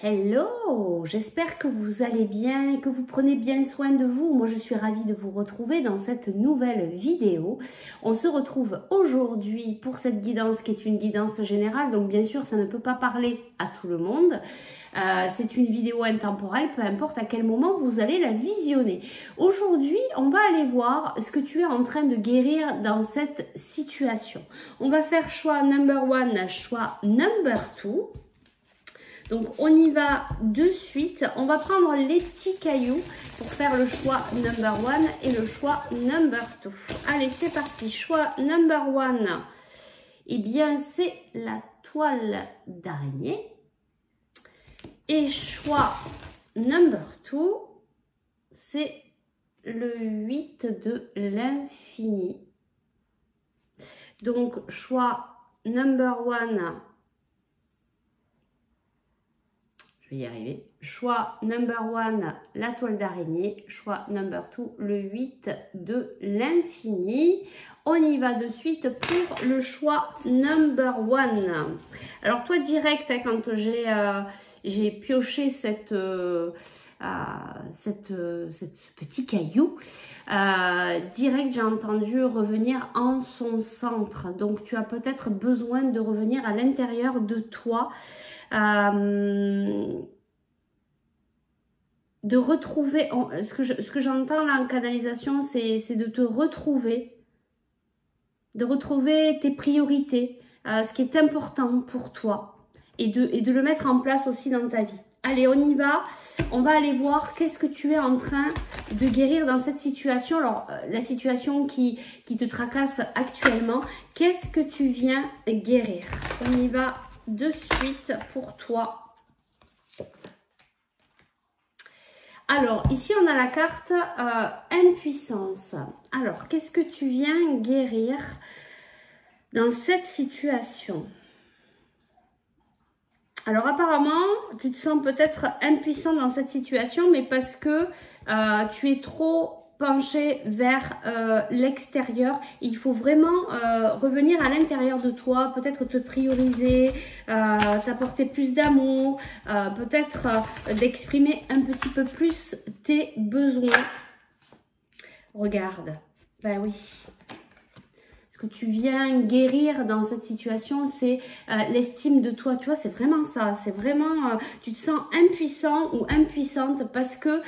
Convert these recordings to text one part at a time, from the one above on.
Hello, j'espère que vous allez bien et que vous prenez bien soin de vous. Moi, je suis ravie de vous retrouver dans cette nouvelle vidéo. On se retrouve aujourd'hui pour cette guidance qui est une guidance générale. Donc, bien sûr, ça ne peut pas parler à tout le monde. C'est une vidéo intemporelle, peu importe à quel moment vous allez la visionner. Aujourd'hui, on va aller voir ce que tu es en train de guérir dans cette situation. On va faire choix number 1, choix number 2. Donc, on y va de suite. On va prendre les petits cailloux pour faire le choix number 1 et le choix number 2. Allez, c'est parti. Choix number 1, eh bien, c'est la toile d'araignée. Et choix number 2, c'est le 8 de l'infini. Donc, choix number 1, je vais y arriver. Choix number 1, la toile d'araignée. Choix number 2, le 8 de l'infini. On y va de suite pour le choix number 1. Alors toi direct, hein, quand j'ai pioché ce petit caillou, direct j'ai entendu revenir en son centre. Donc tu as peut-être besoin de revenir à l'intérieur de toi. De retrouver, ce que j'entends là en canalisation, c'est de te retrouver, de retrouver tes priorités, ce qui est important pour toi et de le mettre en place aussi dans ta vie. Allez, on y va. On va aller voir qu'est-ce que tu es en train de guérir dans cette situation. Alors, la situation qui te tracasse actuellement, qu'est-ce que tu viens guérir? On y va de suite pour toi. Alors, ici, on a la carte impuissance. Alors, qu'est-ce que tu viens guérir dans cette situation? Alors, apparemment, tu te sens peut-être impuissant dans cette situation, mais parce que tu es trop penché vers l'extérieur. Il faut vraiment revenir à l'intérieur de toi, peut-être te prioriser, t'apporter plus d'amour, peut-être d'exprimer un petit peu plus tes besoins. Regarde, ben oui. Ce que tu viens guérir dans cette situation, c'est l'estime de toi. Tu vois, c'est vraiment ça. C'est vraiment, tu te sens impuissant ou impuissante parce que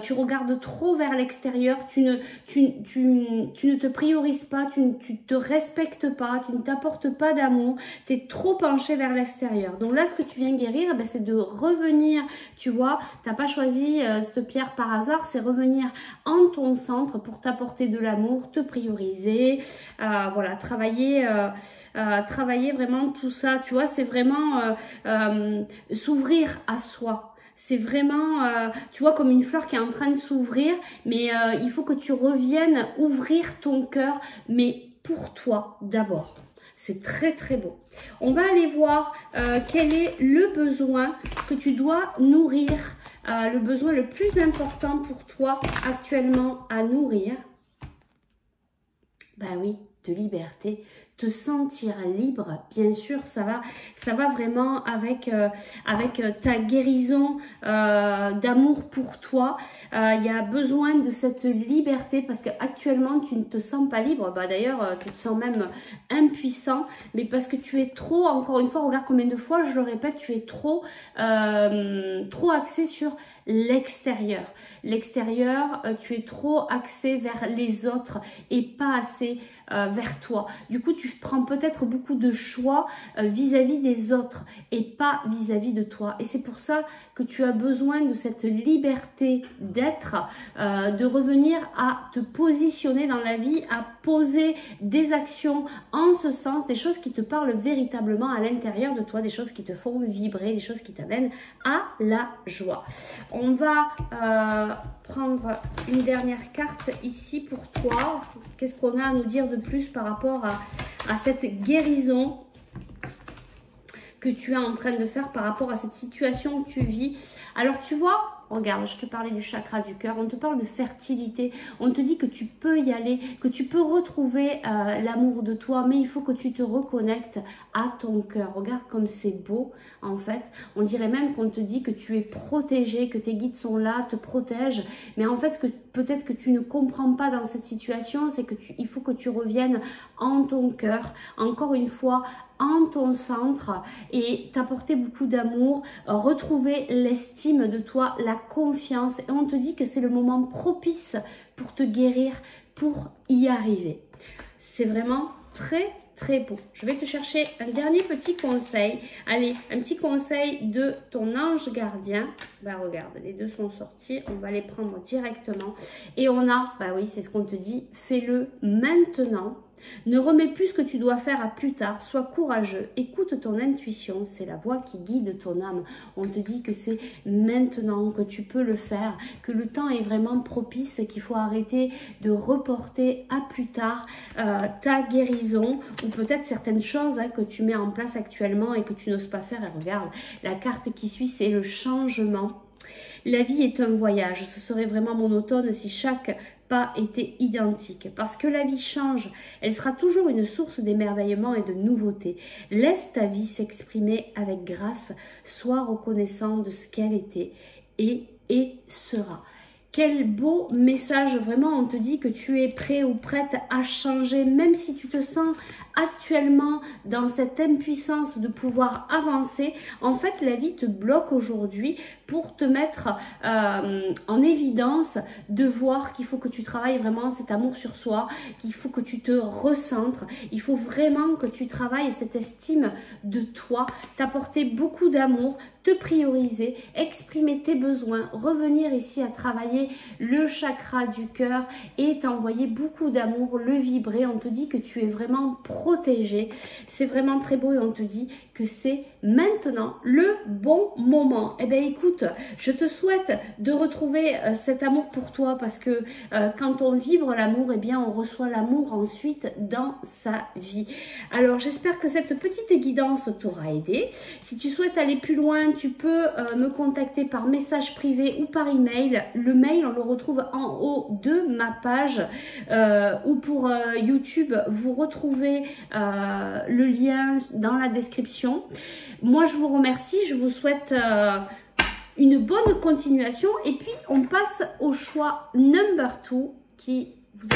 tu regardes trop vers l'extérieur. Tu ne te priorises pas, tu ne te respectes pas, tu ne t'apportes pas d'amour. Tu es trop penché vers l'extérieur. Donc là, ce que tu viens guérir, ben, c'est de revenir. Tu vois, tu n'as pas choisi cette pierre par hasard. C'est revenir en ton centre pour t'apporter de l'amour, te prioriser. Voilà, travailler vraiment tout ça, tu vois, c'est vraiment s'ouvrir à soi. C'est vraiment, tu vois, comme une fleur qui est en train de s'ouvrir, mais il faut que tu reviennes ouvrir ton cœur, mais pour toi d'abord. C'est très très beau. On va aller voir quel est le besoin que tu dois nourrir, le besoin le plus important pour toi actuellement à nourrir. Ben oui, de liberté, te sentir libre, bien sûr, ça va vraiment avec ta guérison d'amour pour toi. Il y a besoin de cette liberté parce qu'actuellement, tu ne te sens pas libre. Bah, d'ailleurs, tu te sens même impuissant, mais parce que tu es trop, encore une fois, regarde combien de fois, je le répète, tu es trop axé sur l'extérieur. L'extérieur, tu es trop axé vers les autres et pas assez vers toi. Du coup, tu prends peut-être beaucoup de choix vis-à-vis des autres et pas vis-à-vis de toi. Et c'est pour ça que tu as besoin de cette liberté d'être, de revenir à te positionner dans la vie, à poser des actions en ce sens, des choses qui te parlent véritablement à l'intérieur de toi, des choses qui te font vibrer, des choses qui t'amènent à la joie. On va prendre une dernière carte ici pour toi. Qu'est-ce qu'on a à nous dire de plus par rapport à cette guérison que tu es en train de faire par rapport à cette situation que tu vis? Alors tu vois, regarde, je te parlais du chakra du cœur, on te parle de fertilité, on te dit que tu peux y aller, que tu peux retrouver l'amour de toi, mais il faut que tu te reconnectes à ton cœur. Regarde comme c'est beau, en fait. On dirait même qu'on te dit que tu es protégé, que tes guides sont là, te protègent, mais en fait, ce que peut-être que tu ne comprends pas dans cette situation, c'est que il faut que tu reviennes en ton cœur, encore une fois, en ton centre et t'apporter beaucoup d'amour, retrouver l'estime de toi, la confiance. Et on te dit que c'est le moment propice pour te guérir, pour y arriver. C'est vraiment très très beau. Je vais te chercher un dernier petit conseil. Allez, un petit conseil de ton ange gardien. Bah regarde, les deux sont sortis. On va les prendre directement. Et on a, bah oui, c'est ce qu'on te dit, fais-le maintenant. Ne remets plus ce que tu dois faire à plus tard, sois courageux, écoute ton intuition, c'est la voix qui guide ton âme. On te dit que c'est maintenant que tu peux le faire, que le temps est vraiment propice, qu'il faut arrêter de reporter à plus tard ta guérison ou peut-être certaines choses que tu mets en place actuellement et que tu n'oses pas faire. Et regarde, la carte qui suit, c'est le changement. La vie est un voyage, ce serait vraiment monotone si chaque pas était identique. Parce que la vie change, elle sera toujours une source d'émerveillement et de nouveauté. Laisse ta vie s'exprimer avec grâce, sois reconnaissant de ce qu'elle était et sera. Quel beau message, vraiment, on te dit que tu es prêt ou prête à changer, même si tu te sens actuellement dans cette impuissance de pouvoir avancer. En fait, la vie te bloque aujourd'hui pour te mettre en évidence de voir qu'il faut que tu travailles vraiment cet amour sur soi, qu'il faut que tu te recentres, il faut vraiment que tu travailles cette estime de toi, t'apporter beaucoup d'amour, te prioriser, exprimer tes besoins, revenir ici à travailler le chakra du cœur et t'envoyer beaucoup d'amour, le vibrer. On te dit que tu es vraiment protégé. C'est vraiment très beau et on te dit que c'est maintenant le bon moment. Eh bien écoute, je te souhaite de retrouver cet amour pour toi parce que quand on vibre l'amour, eh bien on reçoit l'amour ensuite dans sa vie. Alors j'espère que cette petite guidance t'aura aidé. Si tu souhaites aller plus loin, tu peux me contacter par message privé ou par email. Le mail, on le retrouve en haut de ma page ou pour YouTube, vous retrouvez le lien dans la description. Moi, je vous remercie. Je vous souhaite une bonne continuation. Et puis, on passe au choix number 2 qui vous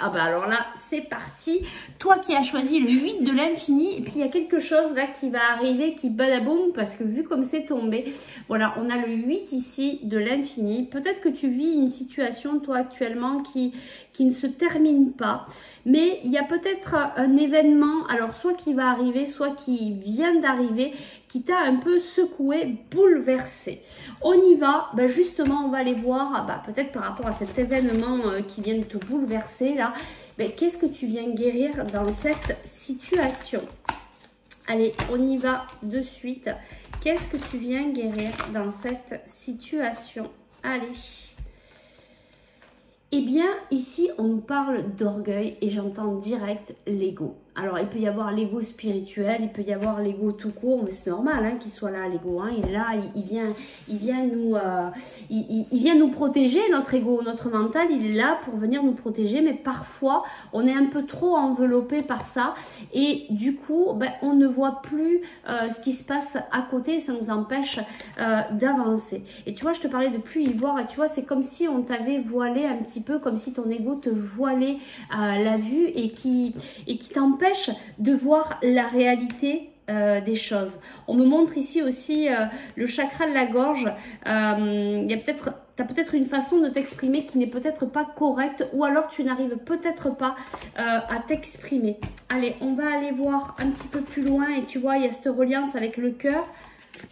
alors là, c'est parti. Toi qui as choisi le 8 de l'infini, et puis il y a quelque chose là qui va arriver, qui badaboum, parce que vu comme c'est tombé, voilà, on a le 8 ici de l'infini. Peut-être que tu vis une situation, toi, actuellement, qui ne se termine pas, mais il y a peut-être un événement, alors soit qui va arriver, soit qui vient d'arriver, qui t'a un peu secoué, bouleversé. On y va, ben justement, on va aller voir, peut-être par rapport à cet événement qui vient de te bouleverser là, ben, qu'est-ce que tu viens guérir dans cette situation? Allez, on y va de suite. Qu'est-ce que tu viens guérir dans cette situation? Allez. Eh bien, ici, on nous parle d'orgueil et j'entends direct l'ego. Alors, il peut y avoir l'ego spirituel, il peut y avoir l'ego tout court, mais c'est normal hein, qu'il soit là, l'ego. Hein, il est là, il vient nous protéger, notre ego, notre mental, il est là pour venir nous protéger, mais parfois, on est un peu trop enveloppé par ça et du coup, ben, on ne voit plus ce qui se passe à côté et ça nous empêche d'avancer. Et tu vois, je te parlais de plus y voir et tu vois, c'est comme si on t'avait voilé un petit peu, comme si ton ego te voilait la vue et qui t'empêche de voir la réalité des choses. On me montre ici aussi le chakra de la gorge. Tu as peut-être une façon de t'exprimer qui n'est peut-être pas correcte ou alors tu n'arrives peut-être pas à t'exprimer. Allez, on va aller voir un petit peu plus loin et tu vois, il y a cette reliance avec le cœur.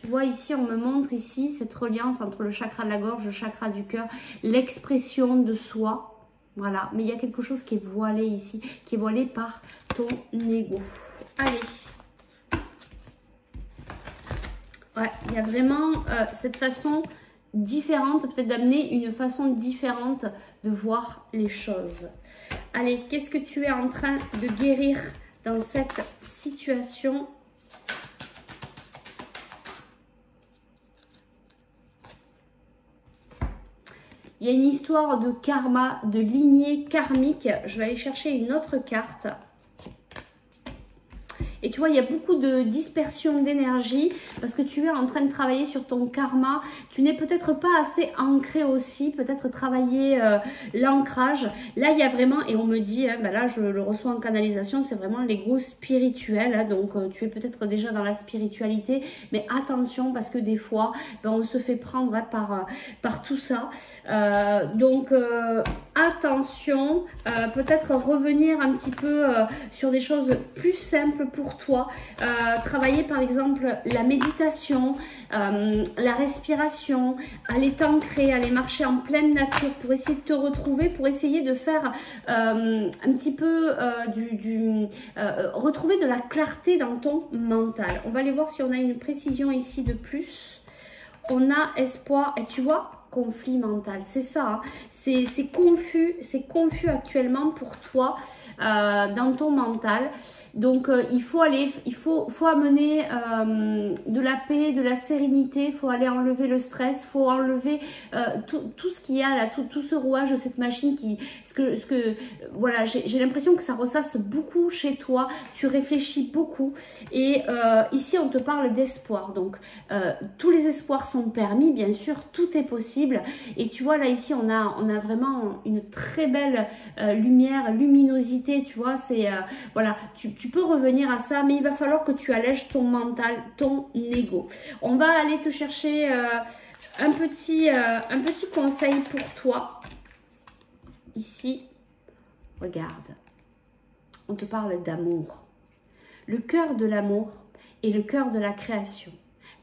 Tu vois ici, on me montre ici cette reliance entre le chakra de la gorge, le chakra du cœur, l'expression de soi. Voilà, mais il y a quelque chose qui est voilé ici, qui est voilé par ton ego. Allez. Ouais, il y a vraiment cette façon différente, peut-être d'amener une façon différente de voir les choses. Allez, qu'est-ce que tu es en train de guérir dans cette situation ? Il y a une histoire de karma, de lignée karmique. Je vais aller chercher une autre carte. Et tu vois, il y a beaucoup de dispersion d'énergie parce que tu es en train de travailler sur ton karma. Tu n'es peut-être pas assez ancré aussi, peut-être travailler l'ancrage. Là, il y a vraiment, et on me dit, hein, ben là, je le reçois en canalisation, c'est vraiment l'ego spirituel. Hein, donc, tu es peut-être déjà dans la spiritualité, mais attention parce que des fois, ben, on se fait prendre hein, par tout ça. Donc, attention, peut-être revenir un petit peu sur des choses plus simples pour toi, travailler par exemple la méditation, la respiration, aller t'ancrer, aller marcher en pleine nature pour essayer de te retrouver, pour essayer de faire un petit peu retrouver de la clarté dans ton mental. On va aller voir si on a une précision ici de plus. On a espoir, et tu vois, conflit mental, c'est ça, hein. C'est confus actuellement pour toi dans ton mental. Donc il faut amener de la paix, de la sérénité, il faut aller enlever le stress, il faut enlever tout ce qu'il y a là, tout ce rouage de cette machine qui, voilà, j'ai l'impression que ça ressasse beaucoup chez toi, tu réfléchis beaucoup et ici on te parle d'espoir, donc tous les espoirs sont permis, bien sûr, tout est possible et tu vois là ici on a vraiment une très belle lumière, luminosité, tu vois, c'est voilà, tu peux revenir à ça, mais il va falloir que tu allèges ton mental, ton ego. On va aller te chercher un petit conseil pour toi. Ici, regarde, on te parle d'amour. Le cœur de l'amour est le cœur de la création.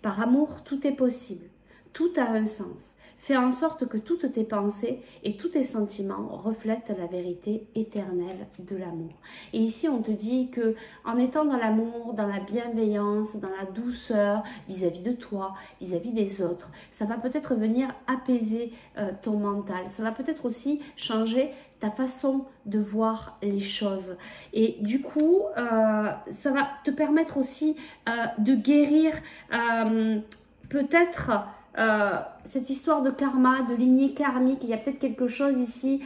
Par amour, tout est possible. Tout a un sens. Fais en sorte que toutes tes pensées et tous tes sentiments reflètent la vérité éternelle de l'amour. Et ici, on te dit que en étant dans l'amour, dans la bienveillance, dans la douceur vis-à-vis de toi, vis-à-vis des autres, ça va peut-être venir apaiser ton mental. Ça va peut-être aussi changer ta façon de voir les choses. Et du coup, ça va te permettre aussi de guérir peut-être cette histoire de karma, de lignée karmique. Il y a peut-être quelque chose ici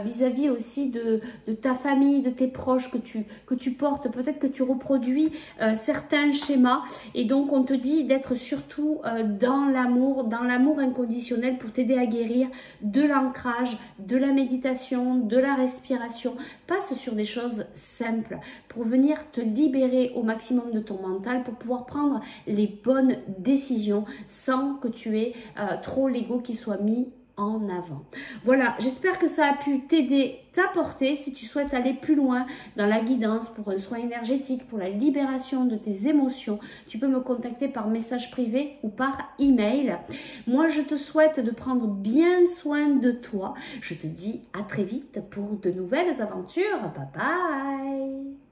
vis-à-vis aussi de ta famille, de tes proches que tu portes. Peut-être que tu reproduis certains schémas et donc on te dit d'être surtout dans l'amour inconditionnel pour t'aider à guérir de l'ancrage, de la méditation, de la respiration. Passe sur des choses simples pour venir te libérer au maximum de ton mental pour pouvoir prendre les bonnes décisions sans que tu aies trop l'ego qui soit mis en avant. Voilà, j'espère que ça a pu t'aider, t'apporter. Si tu souhaites aller plus loin dans la guidance pour un soin énergétique, pour la libération de tes émotions, tu peux me contacter par message privé ou par email. Moi, je te souhaite de prendre bien soin de toi. Je te dis à très vite pour de nouvelles aventures. Bye bye!